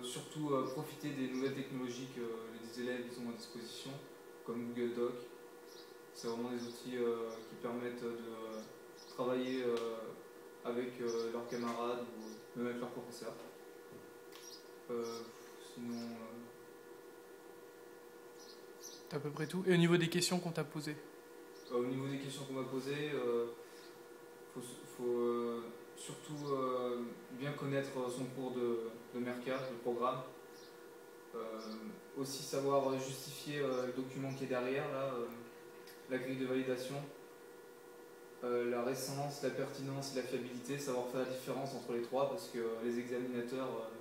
Surtout profiter des nouvelles technologies que les élèves ils ont à disposition, comme Google Doc. C'est vraiment des outils qui permettent de travailler avec leurs camarades ou même avec leurs professeurs. Sinon, C'est à peu près tout. Et au niveau des questions qu'on t'a posées? au niveau des questions qu'on m'a posées, faut surtout bien connaître son cours de Merca, le programme. Aussi savoir justifier le document qui est derrière, là, la grille de validation, la récence, la pertinence et la fiabilité, savoir faire la différence entre les trois parce que les examinateurs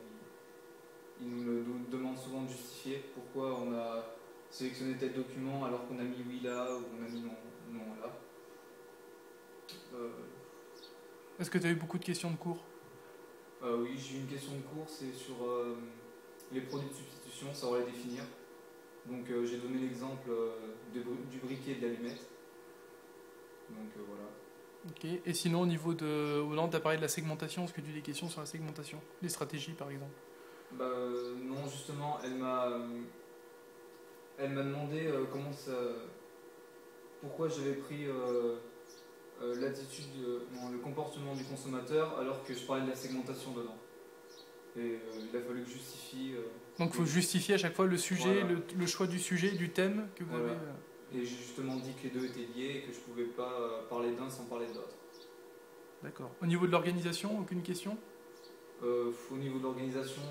ils nous demandent souvent de justifier pourquoi on a sélectionné tel document alors qu'on a mis oui là ou on a mis non là. Est-ce que tu as eu beaucoup de questions de cours? Oui, j'ai eu une question de cours, c'est sur les produits de substitution, savoir les définir. Donc j'ai donné l'exemple du briquet et de l'allumette. Donc voilà. Ok. Et sinon, au niveau de... Là, tu as parlé de la segmentation. Est-ce que tu as des questions sur la segmentation? Les stratégies, par exemple? Non, justement, elle m'a demandé pourquoi j'avais pris l'attitude, le comportement du consommateur alors que je parlais de la segmentation dedans. Et il a fallu que je justifie. Donc il faut justifier à chaque fois le sujet, Voilà. le choix du sujet, du thème que vous Voilà. avez. Et j'ai justement dit que les deux étaient liés et que je ne pouvais pas parler d'un sans parler de l'autre. D'accord. Au niveau de l'organisation, aucune question? Au niveau de l'organisation,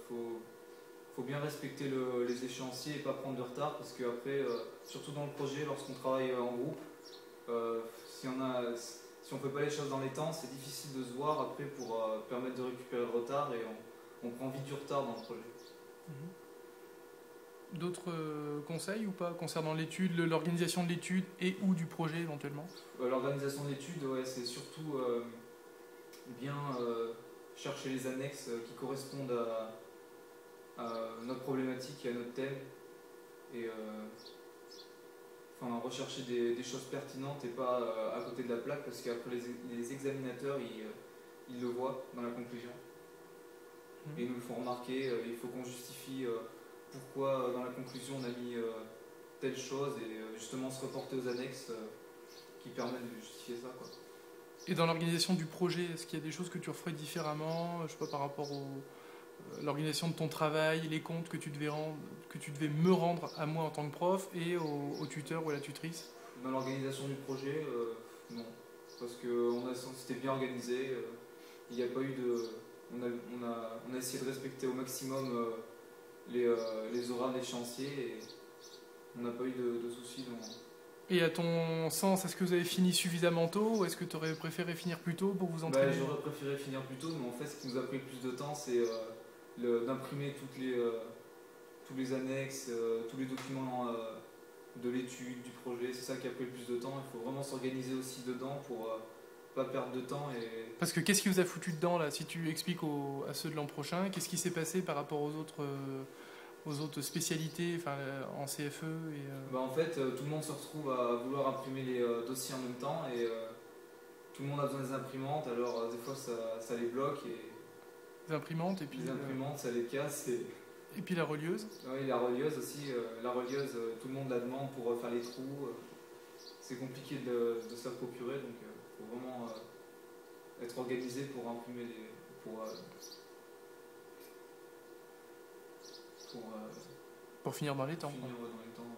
faut bien respecter les échéanciers et pas prendre de retard parce qu'après, surtout dans le projet, lorsqu'on travaille en groupe, si on ne fait pas les choses dans les temps, c'est difficile de se voir après pour permettre de récupérer le retard et on prend vite du retard dans le projet. D'autres conseils ou pas concernant l'étude, l'organisation de l'étude et ou du projet éventuellement? L'organisation de l'étude, ouais, c'est surtout bien chercher les annexes qui correspondent à notre problématique et à notre thème et rechercher des choses pertinentes et pas à côté de la plaque parce qu'après les examinateurs ils le voient dans la conclusion et ils nous le font remarquer. Il faut qu'on justifie pourquoi dans la conclusion on a mis telle chose et justement se reporter aux annexes qui permettent de justifier ça, quoi. Et dans l'organisation du projet, est-ce qu'il y a des choses que tu referais différemment, je sais pas, par rapport à l'organisation de ton travail, les comptes que tu devais me rendre à moi en tant que prof et au tuteur ou à la tutrice? Dans l'organisation du projet, non. Parce que c'était bien organisé. Il n'y a pas eu de. On a essayé de respecter au maximum les horaires des chantiers et on n'a pas eu de soucis. Et à ton sens, est-ce que vous avez fini suffisamment tôt ou est-ce que tu aurais préféré finir plus tôt pour vous entraîner? J'aurais préféré finir plus tôt, mais en fait, ce qui nous a pris le plus de temps, c'est d'imprimer tous les annexes, tous les documents de l'étude, du projet. C'est ça qui a pris le plus de temps. Il faut vraiment s'organiser aussi dedans pour pas perdre de temps. Parce que qu'est-ce qui vous a foutu dedans là? Si tu expliques à ceux de l'an prochain, qu'est-ce qui s'est passé par rapport aux autres spécialités, enfin, en CFE En fait, tout le monde se retrouve à vouloir imprimer les dossiers en même temps et tout le monde a besoin des imprimantes. Alors des fois, ça les bloque et les imprimantes et puis les imprimantes, ça les casse. Et puis la relieuse. Oui, la relieuse aussi. La relieuse, tout le monde la demande pour faire les trous. C'est compliqué de se la procurer, donc il faut vraiment être organisé pour imprimer pour finir dans les temps. Finir dans les temps.